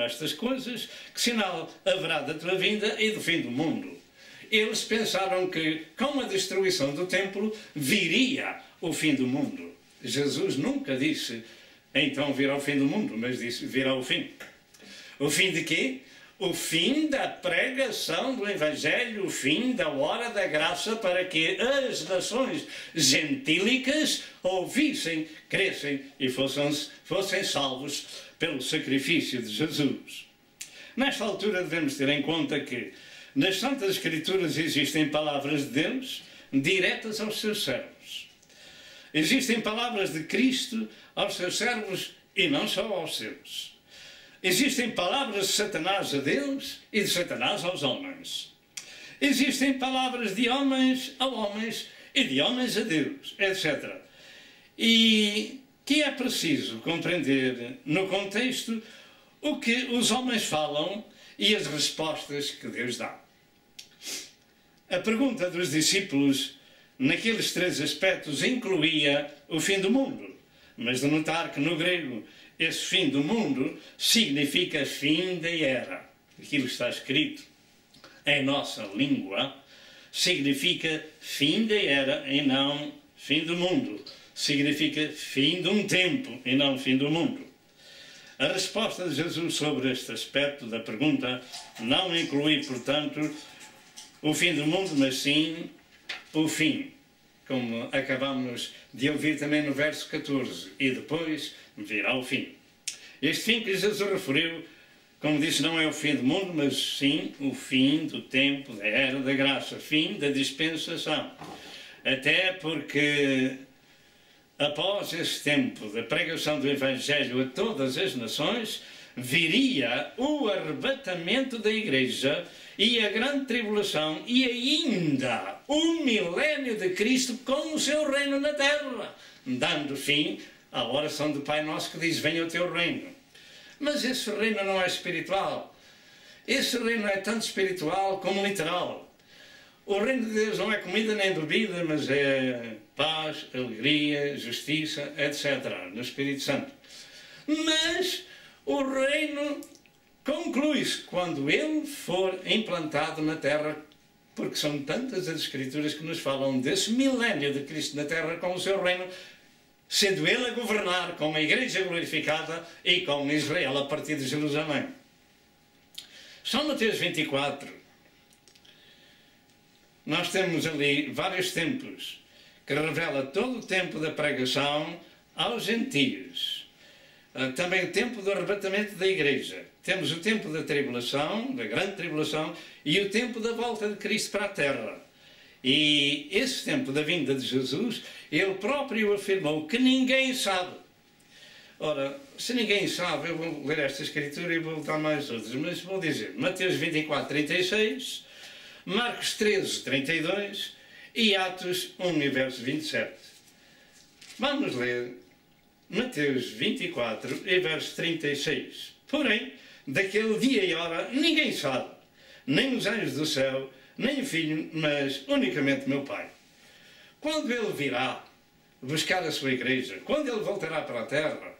estas coisas, que sinal haverá da tua vinda e do fim do mundo? Eles pensaram que com a destruição do templo viria o fim do mundo. Jesus nunca disse, então virá o fim do mundo, mas disse, virá o fim. O fim de quê? O fim da pregação do Evangelho, o fim da hora da graça para que as nações gentílicas ouvissem, crescem e fossem salvos pelo sacrifício de Jesus. Nesta altura devemos ter em conta que nas Santas Escrituras existem palavras de Deus diretas aos seus servos. Existem palavras de Cristo aos seus servos e não só aos seus. Existem palavras de Satanás a Deus e de Satanás aos homens. Existem palavras de homens a homens e de homens a Deus, etc. E que é preciso compreender no contexto o que os homens falam e as respostas que Deus dá. A pergunta dos discípulos naqueles três aspectos incluía o fim do mundo, mas de notar que no grego esse fim do mundo significa fim da era. Aquilo que está escrito em nossa língua significa fim da era e não fim do mundo. Significa fim de um tempo e não fim do mundo. A resposta de Jesus sobre este aspecto da pergunta não inclui, portanto, o fim do mundo, mas sim o fim, como acabamos de ouvir também no verso 14, e depois virá o fim. Este fim que Jesus referiu, como disse, não é o fim do mundo, mas sim o fim do tempo, da era da graça, fim da dispensação. Até porque após esse tempo da pregação do Evangelho a todas as nações, viria o arrebatamento da Igreja e a grande tribulação e ainda o milénio de Cristo com o seu reino na terra, dando fim à oração do Pai Nosso que diz, venha o teu reino. Mas esse reino não é espiritual. Esse reino é tanto espiritual como literal. O reino de Deus não é comida nem bebida, mas é paz, alegria, justiça, etc. no Espírito Santo. Mas o reino conclui-se quando ele for implantado na terra, porque são tantas as Escrituras que nos falam desse milénio de Cristo na terra com o seu reino, sendo ele a governar com a Igreja glorificada e com Israel a partir de Jerusalém. São Mateus 24. Nós temos ali vários tempos que revela todo o tempo da pregação aos gentios. Também o tempo do arrebatamento da Igreja. Temos o tempo da tribulação, da grande tribulação, e o tempo da volta de Cristo para a terra. E esse tempo da vinda de Jesus, ele próprio afirmou que ninguém sabe. Ora, se ninguém sabe, eu vou ler esta escritura e vou dar mais outras, mas vou dizer Mateus 24, 36, Marcos 13, 32 e Atos 1, verso 27. Vamos ler Mateus 24 e verso 36. Porém, daquele dia e hora ninguém sabe, nem os anjos do céu, nem o Filho, mas unicamente meu Pai. Quando ele virá buscar a sua igreja, quando ele voltará para a terra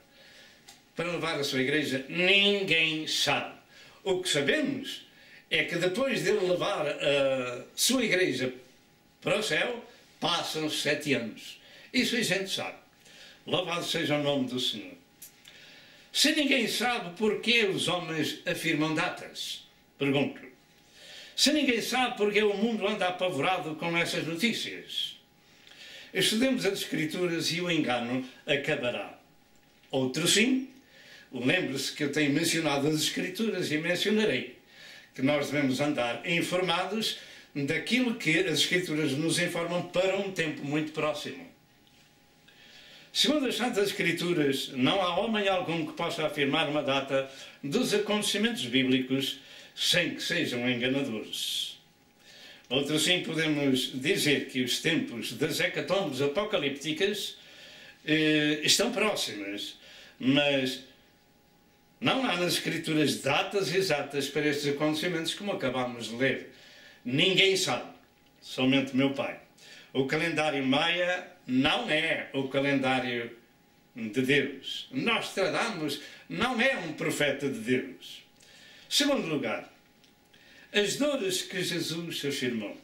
para levar a sua igreja, ninguém sabe. O que sabemos é que depois dele levar a sua igreja para o céu, passam 7 anos. Isso a gente sabe. Louvado seja o nome do Senhor. Se ninguém sabe porquê os homens afirmam datas, pergunto. Se ninguém sabe porque o mundo anda apavorado com essas notícias. Estudemos as Escrituras e o engano acabará. Outro sim, lembre-se que eu tenho mencionado as Escrituras e mencionarei que nós devemos andar informados daquilo que as Escrituras nos informam para um tempo muito próximo. Segundo as Santas Escrituras, não há homem algum que possa afirmar uma data dos acontecimentos bíblicos sem que sejam enganadores. Outro sim, podemos dizer que os tempos das hecatombes apocalípticas estão próximas, mas não há nas Escrituras datas exatas para estes acontecimentos, como acabamos de ler. Ninguém sabe, somente meu Pai. O calendário maia não é o calendário de Deus. Nostradamus não é um profeta de Deus. Segundo lugar, as dores que Jesus afirmou.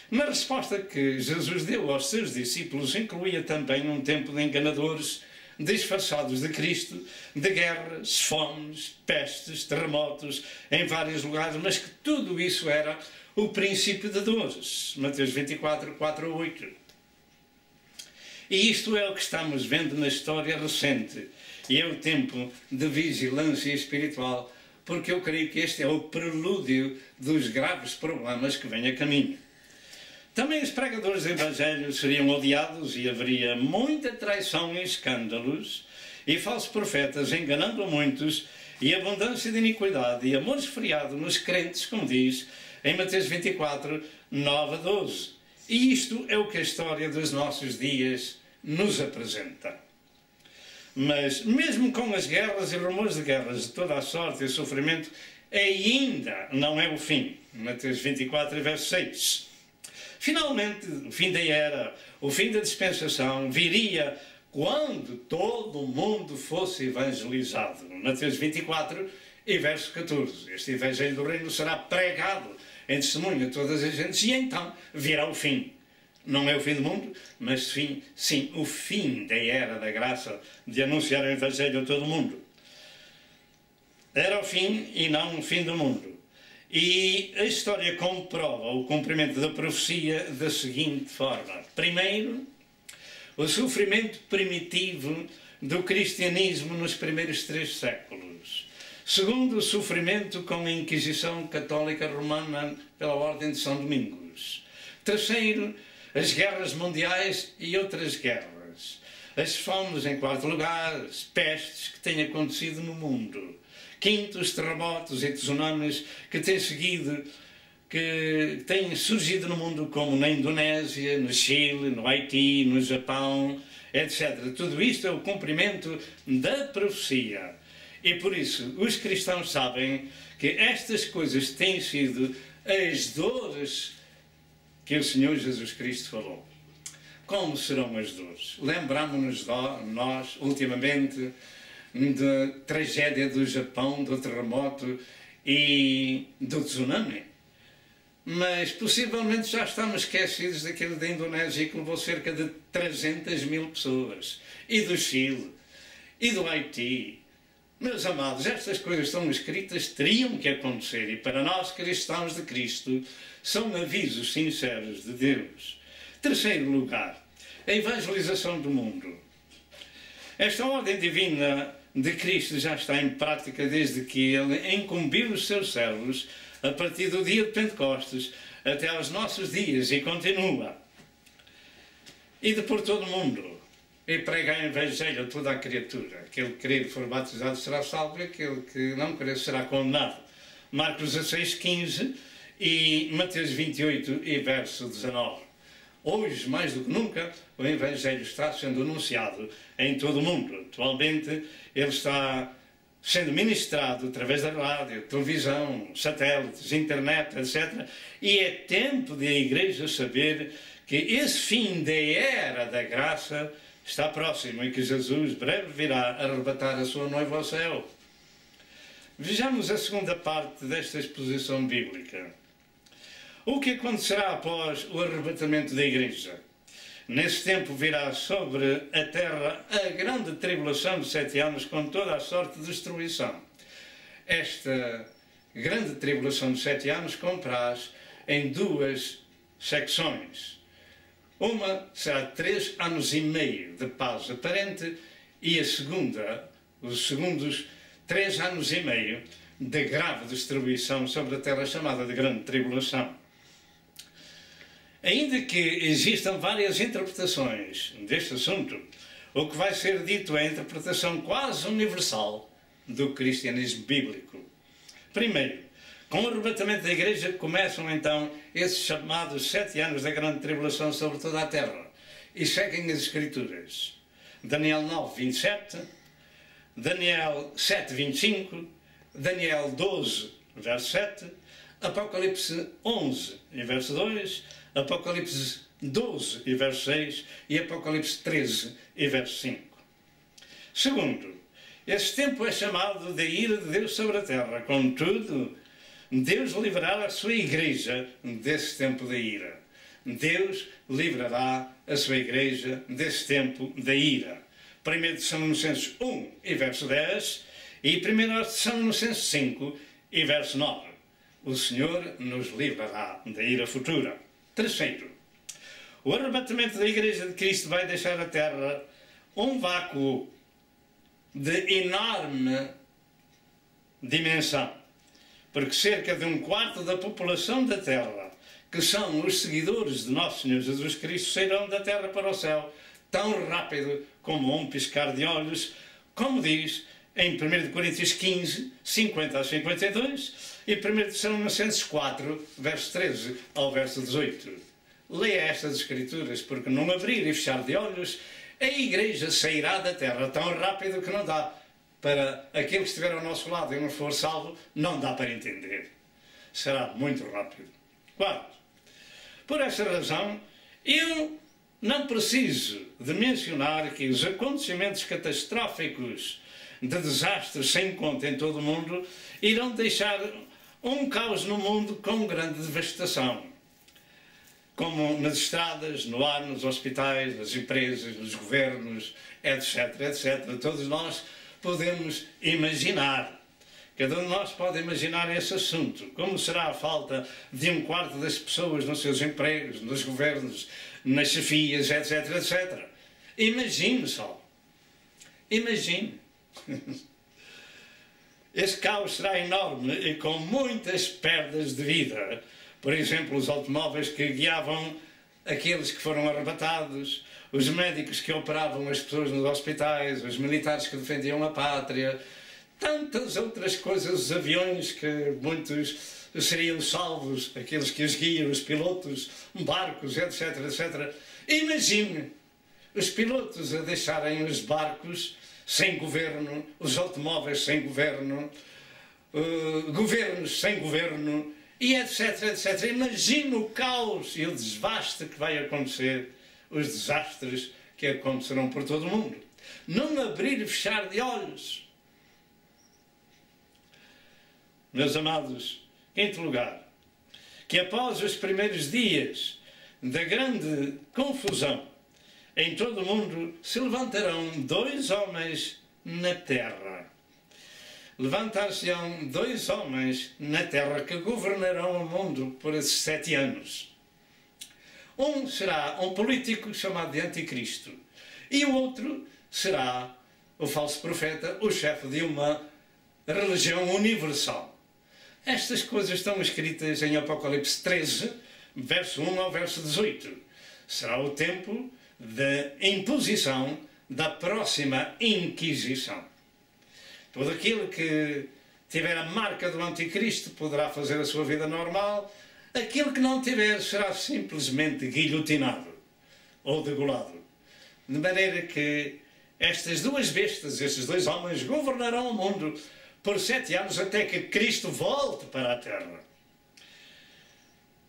Na resposta que Jesus deu aos seus discípulos, incluía também um tempo de enganadores disfarçados de Cristo, de guerras, fomes, pestes, terremotos em vários lugares, mas que tudo isso era o princípio de dores. Mateus 24, 4 a 8. E isto é o que estamos vendo na história recente. E é o tempo de vigilância espiritual, porque eu creio que este é o prelúdio dos graves problemas que vêm a caminho. Também os pregadores do Evangelho seriam odiados e haveria muita traição e escândalos, e falsos profetas enganando a muitos, e abundância de iniquidade e amor esfriado nos crentes, como diz em Mateus 24, 9 a 12. E isto é o que a história dos nossos dias nos apresenta. Mas, mesmo com as guerras e rumores de guerras de toda a sorte e sofrimento, ainda não é o fim. Mateus 24, verso 6. Finalmente, o fim da era, o fim da dispensação, viria quando todo o mundo fosse evangelizado. Mateus 24 e verso 14. Este evangelho do reino será pregado em testemunho a todas as gentes e então virá o fim. Não é o fim do mundo, mas sim, o fim da era da graça de anunciar o evangelho a todo o mundo. Era o fim e não o fim do mundo. E a história comprova o cumprimento da profecia da seguinte forma. Primeiro, o sofrimento primitivo do cristianismo nos primeiros 3 séculos. Segundo, o sofrimento com a Inquisição Católica Romana pela Ordem de São Domingos. Terceiro, as guerras mundiais e outras guerras. As fomes, em quarto lugar, as pestes que têm acontecido no mundo. Quinto, os terremotos e tsunamis que têm surgido no mundo, como na Indonésia, no Chile, no Haiti, no Japão, etc. Tudo isto é o cumprimento da profecia. E por isso, os cristãos sabem que estas coisas têm sido as dores que o Senhor Jesus Cristo falou. Como serão as dores? Lembramos-nos nós, ultimamente, da tragédia do Japão, do terremoto e do tsunami. Mas possivelmente já estamos esquecidos daquele da Indonésia que levou cerca de 300 mil pessoas. E do Chile, e do Haiti. Meus amados, estas coisas estão escritas, teriam que acontecer. E para nós, cristãos de Cristo, são avisos sinceros de Deus. Terceiro lugar, a evangelização do mundo. Esta ordem divina de Cristo já está em prática desde que Ele incumbiu os seus servos a partir do dia de Pentecostes até aos nossos dias e continua. E de por todo o mundo, e pregar o Evangelho a toda a criatura. Aquele que crer e for batizado será salvo, e aquele que não crer será condenado. Marcos 16, 15 e Mateus 28 e verso 19. Hoje, mais do que nunca, o Evangelho está sendo anunciado em todo o mundo. Atualmente, ele está sendo ministrado através da rádio, televisão, satélites, internet, etc. E é tempo de a Igreja saber que esse fim da era da graça está próximo e que Jesus breve virá arrebatar a sua noiva ao céu. Vejamos a segunda parte desta exposição bíblica. O que acontecerá após o arrebatamento da Igreja? Nesse tempo virá sobre a terra a grande tribulação de 7 anos com toda a sorte de destruição. Esta grande tribulação de 7 anos compraz em 2 secções. Uma será 3 anos e meio de paz aparente e a segunda, os segundos 3 anos e meio de grave destruição sobre a terra chamada de grande tribulação. Ainda que existam várias interpretações deste assunto, o que vai ser dito é a interpretação quase universal do cristianismo bíblico. Primeiro, com o arrebatamento da Igreja começam então esses chamados 7 anos da grande tribulação sobre toda a terra e seguem as Escrituras. Daniel 9, 27, Daniel 7, 25, Daniel 12, verso 7, Apocalipse 11, verso 2, Apocalipse 12, verso 6 e Apocalipse 13, verso 5. Segundo, Esse tempo é chamado de ira de Deus sobre a terra. Contudo, Deus livrará a sua igreja desse tempo da ira. Deus livrará a sua igreja desse tempo da ira. 1 Tessalonicenses 1 e verso 10 e 1 Tessalonicenses 5 e verso 9. O Senhor nos livrará da ira futura. Terceiro, o arrebatamento da igreja de Cristo vai deixar a terra um vácuo de enorme dimensão, porque cerca de 1/4 da população da terra, que são os seguidores de nosso Senhor Jesus Cristo, sairão da terra para o céu tão rápido como um piscar de olhos, como diz em 1 Coríntios 15, 50 a 52 e 1 Tessalonicenses 4, verso 13 ao verso 18. Leia estas escrituras, porque num abrir e fechar de olhos, a igreja sairá da terra tão rápido que não dá para aquele que estiver ao nosso lado e não for salvo, não dá para entender. Será muito rápido. Quarto, por essa razão, eu não preciso de mencionar que os acontecimentos catastróficos de desastres sem conta em todo o mundo irão deixar um caos no mundo com grande devastação, como nas estradas, no ar, nos hospitais, nas empresas, nos governos, etc, etc. Todos nós podemos imaginar. Cada um de nós pode imaginar esse assunto. Como será a falta de 1/4 das pessoas nos seus empregos, nos governos, nas chefias, etc, etc. Imagine só. Imagine. Esse caos será enorme e com muitas perdas de vida. Por exemplo, os automóveis que guiavam aqueles que foram arrebatados, os médicos que operavam as pessoas nos hospitais, os militares que defendiam a pátria, tantas outras coisas, os aviões que muitos seriam salvos, aqueles que os guiam, os pilotos, barcos, etc, etc. Imagine os pilotos a deixarem os barcos sem governo, os automóveis sem governo, governos sem governo, e etc, etc. Imagine o caos e o desastre que vai acontecer, os desastres que acontecerão por todo o mundo. Não abrir e fechar de olhos. Meus amados, quinto lugar, que após os primeiros dias da grande confusão em todo o mundo se levantarão 2 homens na terra. Levantar-se-ão 2 homens na terra que governarão o mundo por esses 7 anos. Um será um político chamado de Anticristo e o outro será o falso profeta, o chefe de uma religião universal. Estas coisas estão escritas em Apocalipse 13, verso 1 ao verso 18. Será o tempo da imposição da próxima Inquisição. Todo aquele que tiver a marca do Anticristo poderá fazer a sua vida normal. Aquele que não tiver será simplesmente guilhotinado ou degolado. De maneira que estas 2 bestas, estes 2 homens, governarão o mundo por 7 anos até que Cristo volte para a terra.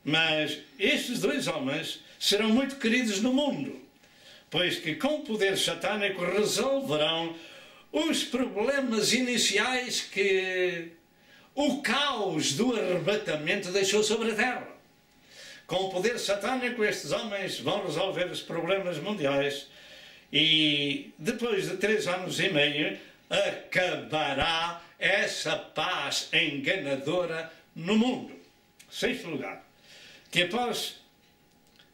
Mas estes 2 homens serão muito queridos no mundo, pois que com o poder satânico resolverão os problemas iniciais que o caos do arrebatamento deixou sobre a terra. Com o poder satânico, estes homens vão resolver os problemas mundiais e depois de 3 anos e meio acabará essa paz enganadora no mundo. 6º lugar, que após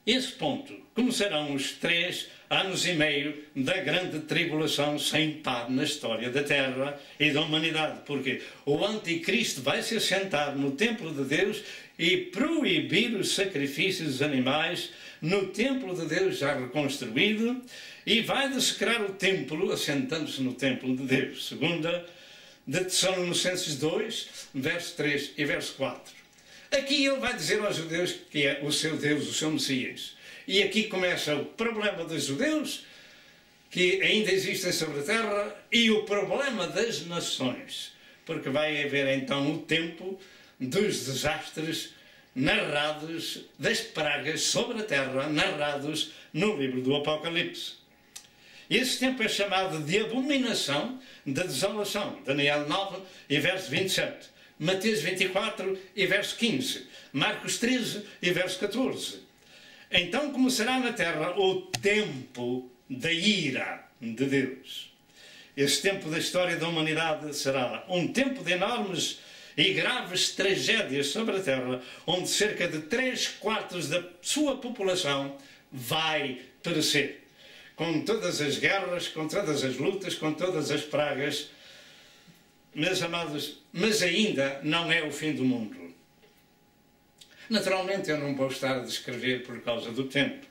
esse ponto começarão os 3 anos e meio da grande tribulação sem par na história da Terra e da humanidade, porque o Anticristo vai se assentar no templo de Deus e proibir os sacrifícios animais no templo de Deus já reconstruído e vai dessecrar o templo assentando-se no templo de Deus. 2 de Tessalonicenses 2, verso 3 e verso 4. Aqui ele vai dizer aos judeus que é o seu Deus, o seu Messias. E aqui começa o problema dos judeus, que ainda existem sobre a terra, e o problema das nações. Porque vai haver então o tempo dos desastres narrados, das pragas sobre a terra, narrados no livro do Apocalipse. Esse tempo é chamado de abominação da desolação. Daniel 9 e verso 27. Mateus 24 e verso 15. Marcos 13 e verso 14. Então começará na terra o tempo da ira de Deus. Esse tempo da história da humanidade será um tempo de enormes e graves tragédias sobre a terra, onde cerca de 3/4 da sua população vai perecer. Com todas as guerras, com todas as lutas, com todas as pragas. Meus amados, mas ainda não é o fim do mundo. Naturalmente eu não vou estar a descrever por causa do tempo.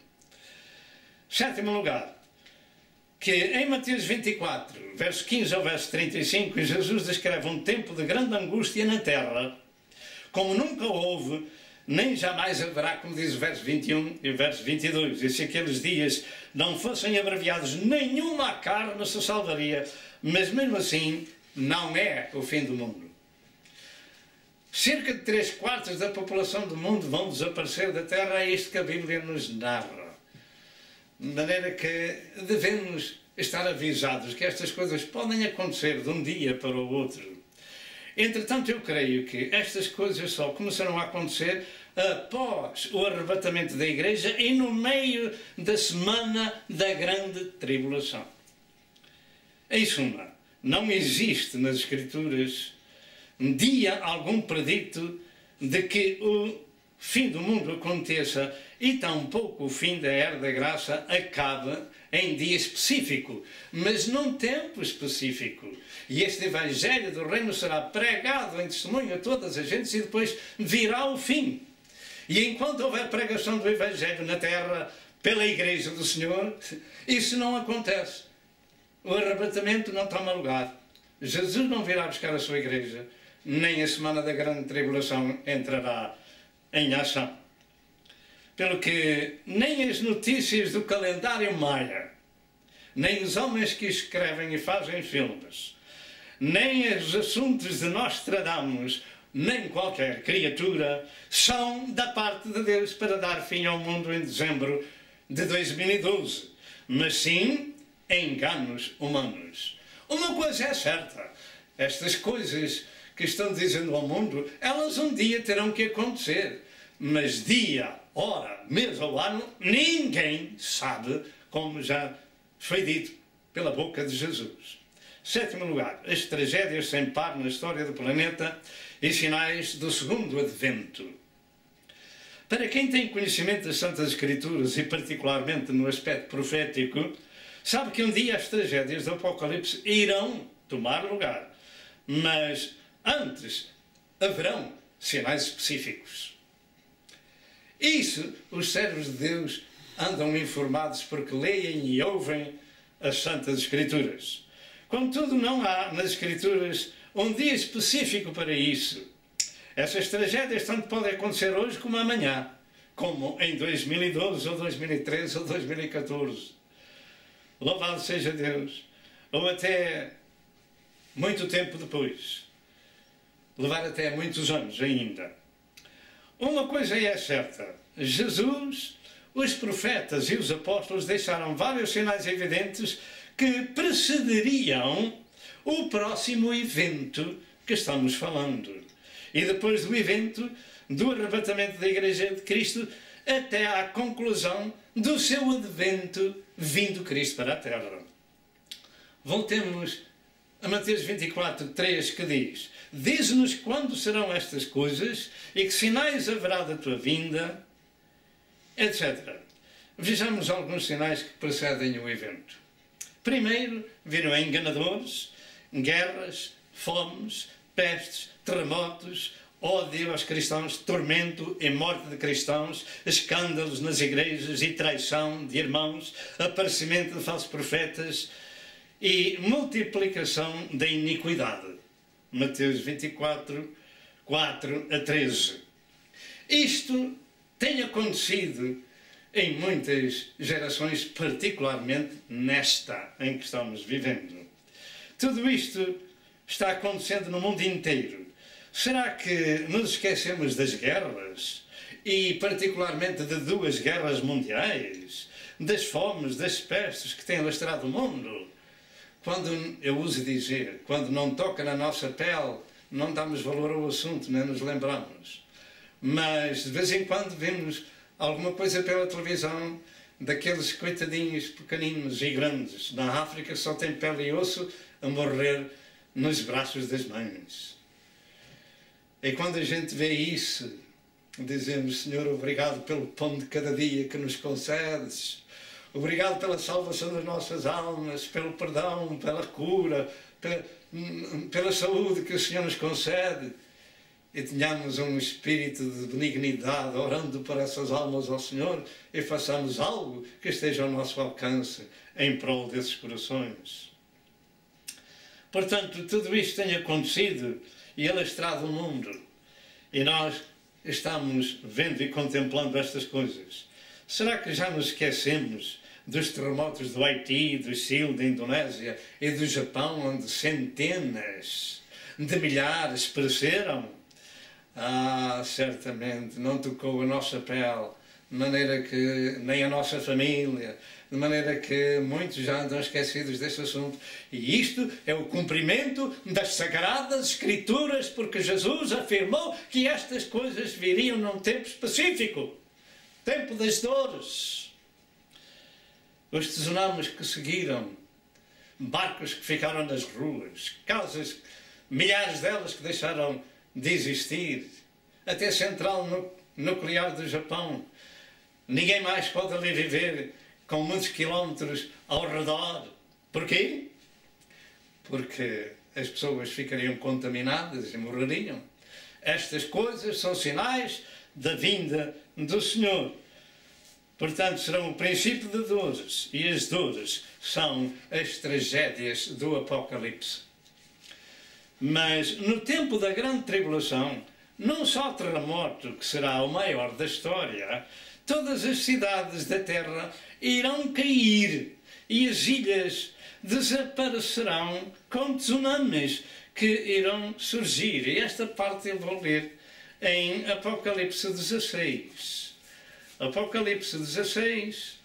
Sétimo lugar, que em Mateus 24, verso 15 ao verso 35, Jesus descreve um tempo de grande angústia na terra, como nunca houve, nem jamais haverá, como diz o verso 21 e o verso 22. E se aqueles dias não fossem abreviados, nenhuma carne se salvaria, mas mesmo assim não é o fim do mundo. Cerca de 3/4 da população do mundo vão desaparecer da terra, é isto que a Bíblia nos narra. De maneira que devemos estar avisados que estas coisas podem acontecer de um dia para o outro. Entretanto, eu creio que estas coisas só começarão a acontecer após o arrebatamento da Igreja e no meio da semana da grande tribulação. Em suma, não existe nas Escrituras dia algum predito de que o fim do mundo aconteça e tampouco o fim da era da graça acabe em dia específico, mas num tempo específico. E este Evangelho do Reino será pregado em testemunho a todas as gentes e depois virá o fim. E enquanto houver pregação do Evangelho na terra pela Igreja do Senhor, isso não acontece. O arrebatamento não toma lugar. Jesus não virá buscar a sua Igreja, nem a semana da grande tribulação entrará em ação. Pelo que nem as notícias do calendário maia, nem os homens que escrevem e fazem filmes, nem os assuntos de Nostradamus, nem qualquer criatura, são da parte de Deus para dar fim ao mundo em dezembro de 2012, mas sim enganos humanos. Uma coisa é certa, estas coisas que estão dizendo ao mundo, elas um dia terão que acontecer, mas dia, hora, mês ou ano, ninguém sabe, como já foi dito pela boca de Jesus. Sétimo lugar, as tragédias sem par na história do planeta e sinais do segundo advento. Para quem tem conhecimento das Santas Escrituras e particularmente no aspecto profético, sabe que um dia as tragédias do Apocalipse irão tomar lugar, mas antes haverão sinais específicos. Isso os servos de Deus andam informados porque leem e ouvem as Santas Escrituras. Contudo, não há nas Escrituras um dia específico para isso. Essas tragédias tanto podem acontecer hoje como amanhã, como em 2012, ou 2013, ou 2014. Louvado seja Deus. Ou até muito tempo depois. Levar até muitos anos ainda. Uma coisa é certa, Jesus, os profetas e os apóstolos deixaram vários sinais evidentes que precederiam o próximo evento que estamos falando. E depois do evento, do arrebatamento da Igreja de Cristo, até à conclusão do seu advento, vindo Cristo para a Terra. Voltemos a Mateus 24, 3, que diz: diz-nos quando serão estas coisas e que sinais haverá da tua vinda, etc. Vejamos alguns sinais que precedem o evento. Primeiro, viram enganadores, guerras, fomes, pestes, terremotos, ódio aos cristãos, tormento e morte de cristãos, escândalos nas igrejas e traição de irmãos, aparecimento de falsos profetas e multiplicação da iniquidade. Mateus 24, 4 a 13. Isto tem acontecido em muitas gerações, particularmente nesta em que estamos vivendo. Tudo isto está acontecendo no mundo inteiro. Será que nos esquecemos das guerras? E particularmente de duas guerras mundiais? das fomes, das pestes que têm lastrado o mundo. Quando, eu uso dizer, quando não toca na nossa pele, não damos valor ao assunto, nem nos lembramos. Mas de vez em quando vemos alguma coisa pela televisão daqueles coitadinhos pequeninos e grandes na África que só têm pele e osso a morrer nos braços das mães. E quando a gente vê isso, dizemos: Senhor, obrigado pelo pão de cada dia que nos concedes, obrigado pela salvação das nossas almas, pelo perdão, pela cura, pela saúde que o Senhor nos concede. E tenhamos um espírito de benignidade, orando por essas almas ao Senhor, e façamos algo que esteja ao nosso alcance em prol desses corações. Portanto, tudo isto tem acontecido e alastrado o mundo. E nós estamos vendo e contemplando estas coisas. Será que já nos esquecemos dos terremotos do Haiti, do Chile, da Indonésia e do Japão, onde centenas de milhares pereceram? Ah, certamente, não tocou a nossa pele, de maneira que nem a nossa família, de maneira que muitos já andam esquecidos deste assunto. E isto é o cumprimento das Sagradas Escrituras, porque Jesus afirmou que estas coisas viriam num tempo específico, tempo das dores. Os tsunamis que seguiram, barcos que ficaram nas ruas, casas, milhares delas que deixaram de existir, até a central nuclear do Japão. Ninguém mais pode ali viver com muitos quilómetros ao redor. Porquê? Porque as pessoas ficariam contaminadas e morreriam. Estas coisas são sinais da vinda do Senhor. Portanto, serão o princípio de dores, e as dores são as tragédias do Apocalipse. Mas no tempo da grande tribulação, não só o terremoto, que será o maior da história, todas as cidades da terra irão cair e as ilhas desaparecerão com tsunamis que irão surgir. E esta parte eu vou ler em Apocalipse 16. Apocalipse 16,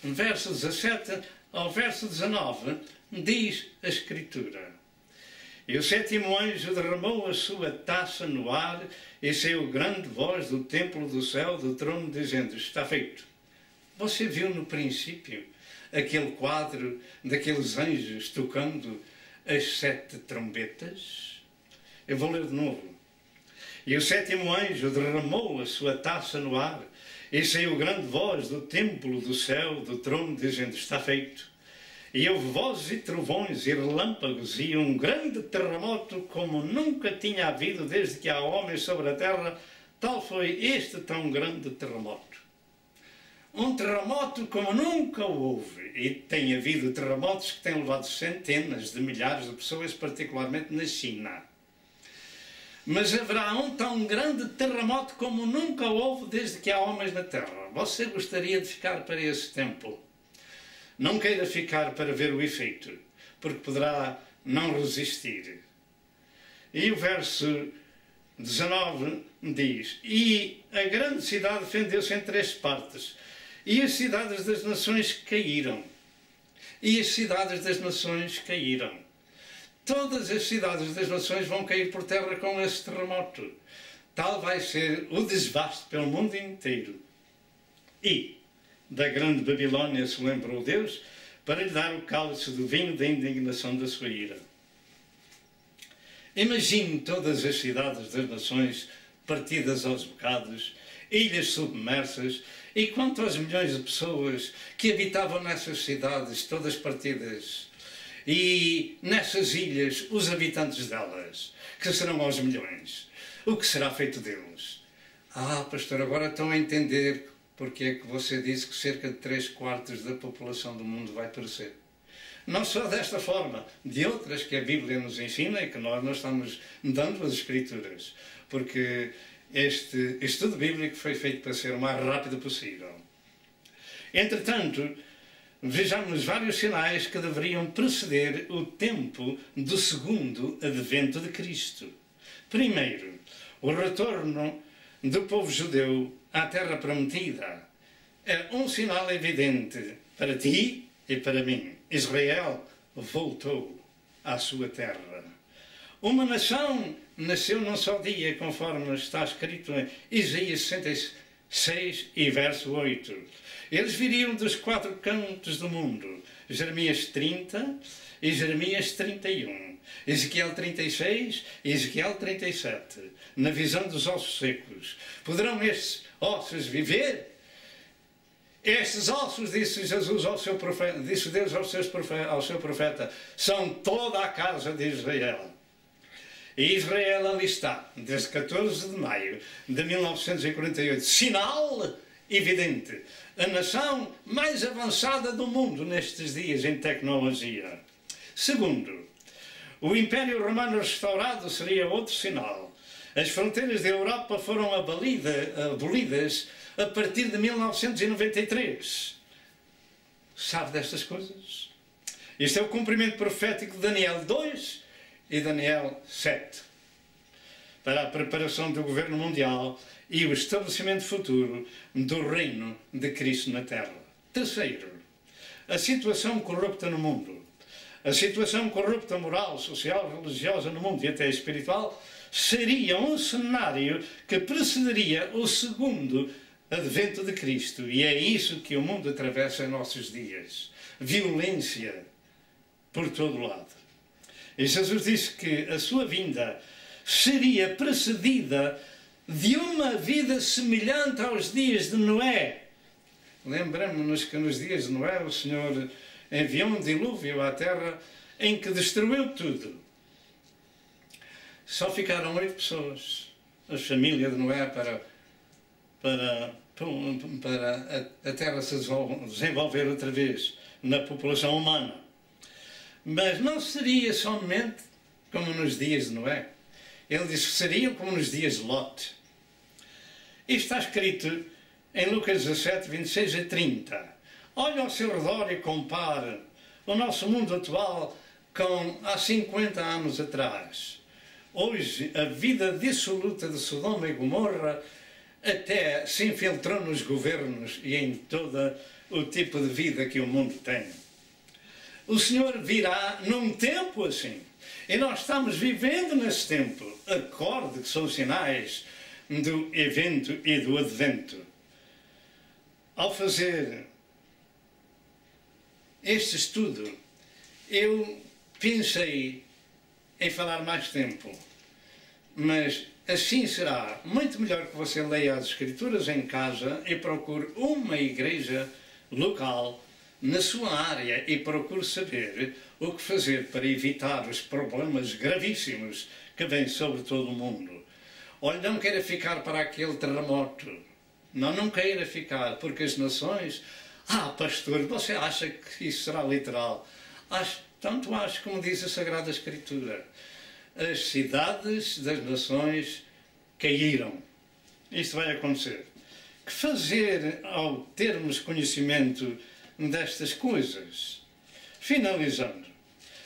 verso 17 ao verso 19, diz a Escritura: E o sétimo anjo derramou a sua taça no ar, e saiu grande voz do templo do céu, do trono, dizendo: Está feito. Você viu no princípio aquele quadro daqueles anjos tocando as 7 trombetas? Eu vou ler de novo. E o sétimo anjo derramou a sua taça no ar, e saiu grande voz do templo do céu, do trono, dizendo: Está feito. E houve vozes e trovões e relâmpagos e um grande terremoto como nunca tinha havido desde que há homens sobre a terra. Tal foi este tão grande terremoto. Um terremoto como nunca houve. E tem havido terremotos que têm levado centenas de milhares de pessoas, particularmente na China. Mas haverá um tão grande terremoto como nunca houve desde que há homens na terra. Você gostaria de ficar para esse tempo? Não queira ficar para ver o efeito, porque poderá não resistir. E o verso 19 diz: E a grande cidade fendeu-se em 3 partes, e as cidades das nações caíram. E as cidades das nações caíram. Todas as cidades das nações vão cair por terra com esse terremoto. Tal vai ser o desvaste pelo mundo inteiro. E da grande Babilónia se lembrou Deus para lhe dar o cálice do vinho da indignação da sua ira. Imagine todas as cidades das nações partidas aos bocados, ilhas submersas, e quanto aos milhões de pessoas que habitavam nessas cidades, todas partidas, e nessas ilhas, os habitantes delas, que serão aos milhões. O que será feito deles? Ah, pastor, agora estão a entender porque é que você disse que cerca de 3/4 da população do mundo vai perecer. Não só desta forma, de outras que a Bíblia nos ensina e que nós não estamos dando as Escrituras, porque este estudo bíblico foi feito para ser o mais rápido possível. Entretanto, vejamos vários sinais que deveriam preceder o tempo do segundo advento de Cristo. Primeiro, o retorno do povo judeu à terra prometida. é um sinal evidente para ti e para mim. Israel voltou à sua terra. Uma nação nasceu num só dia, conforme está escrito em Isaías 66 e verso 8. Eles viriam dos 4 cantos do mundo. Jeremias 30 e Jeremias 31. Ezequiel 36 e Ezequiel 37. Na visão dos ossos secos. Poderão estes ossos viver? Estes ossos, disse Jesus ao seu profeta, disse Deus ao seu profeta, são toda a casa de Israel. E Israel ali está, desde 14 de maio de 1948. Sinal evidente. A nação mais avançada do mundo nestes dias em tecnologia. Segundo, o Império Romano restaurado seria outro sinal. As fronteiras da Europa foram abolidas a partir de 1993. Sabe destas coisas? Este é o cumprimento profético de Daniel 2 e Daniel 7. Para a preparação do governo mundial e o estabelecimento futuro do reino de Cristo na Terra. Terceiro, a situação corrupta no mundo. A situação corrupta moral, social, religiosa no mundo e até espiritual seria um cenário que precederia o segundo advento de Cristo. E é isso que o mundo atravessa em nossos dias. Violência por todo lado. E Jesus disse que a sua vinda seria precedida de uma vida semelhante aos dias de Noé. Lembramos-nos que nos dias de Noé o Senhor enviou um dilúvio à terra em que destruiu tudo. Só ficaram 8 pessoas, a família de Noé, para a terra se desenvolver outra vez na população humana. Mas não seria somente como nos dias de Noé. Ele disse que seriam como nos dias de Lot. Isto está escrito em Lucas 17, 26 a 30. Olhe ao seu redor e compare o nosso mundo atual com há 50 anos atrás. Hoje, a vida dissoluta de Sodoma e Gomorra até se infiltrou nos governos e em todo o tipo de vida que o mundo tem. O Senhor virá num tempo assim. E nós estamos vivendo nesse tempo. Acorde que são sinais do evento e do advento. Ao fazer este estudo, eu pensei em falar mais tempo, mas assim será muito melhor que você leia as Escrituras em casa e procure uma igreja local na sua área e procure saber o que fazer para evitar os problemas gravíssimos que vêm sobre todo o mundo. Olha, não queira ficar para aquele terremoto. Não queira ficar, porque as nações... pastor, você acha que isso será literal? Tanto acho como diz a Sagrada Escritura. As cidades das nações caíram. Isto vai acontecer. Que fazer ao termos conhecimento destas coisas? Finalizando.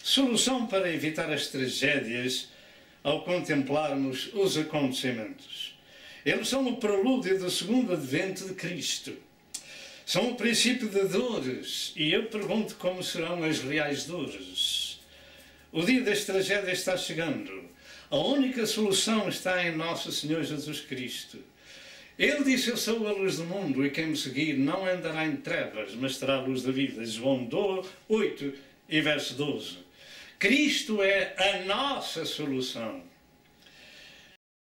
Solução para evitar as tragédias ao contemplarmos os acontecimentos. Eles são o prelúdio do segundo advento de Cristo. São o princípio de dores, e eu pergunto como serão as reais dores. O dia das tragédias está chegando. A única solução está em nosso Senhor Jesus Cristo. Ele disse, eu sou a luz do mundo, e quem me seguir não andará em trevas, mas terá a luz da vida. João 8 e verso 12. Cristo é a nossa solução.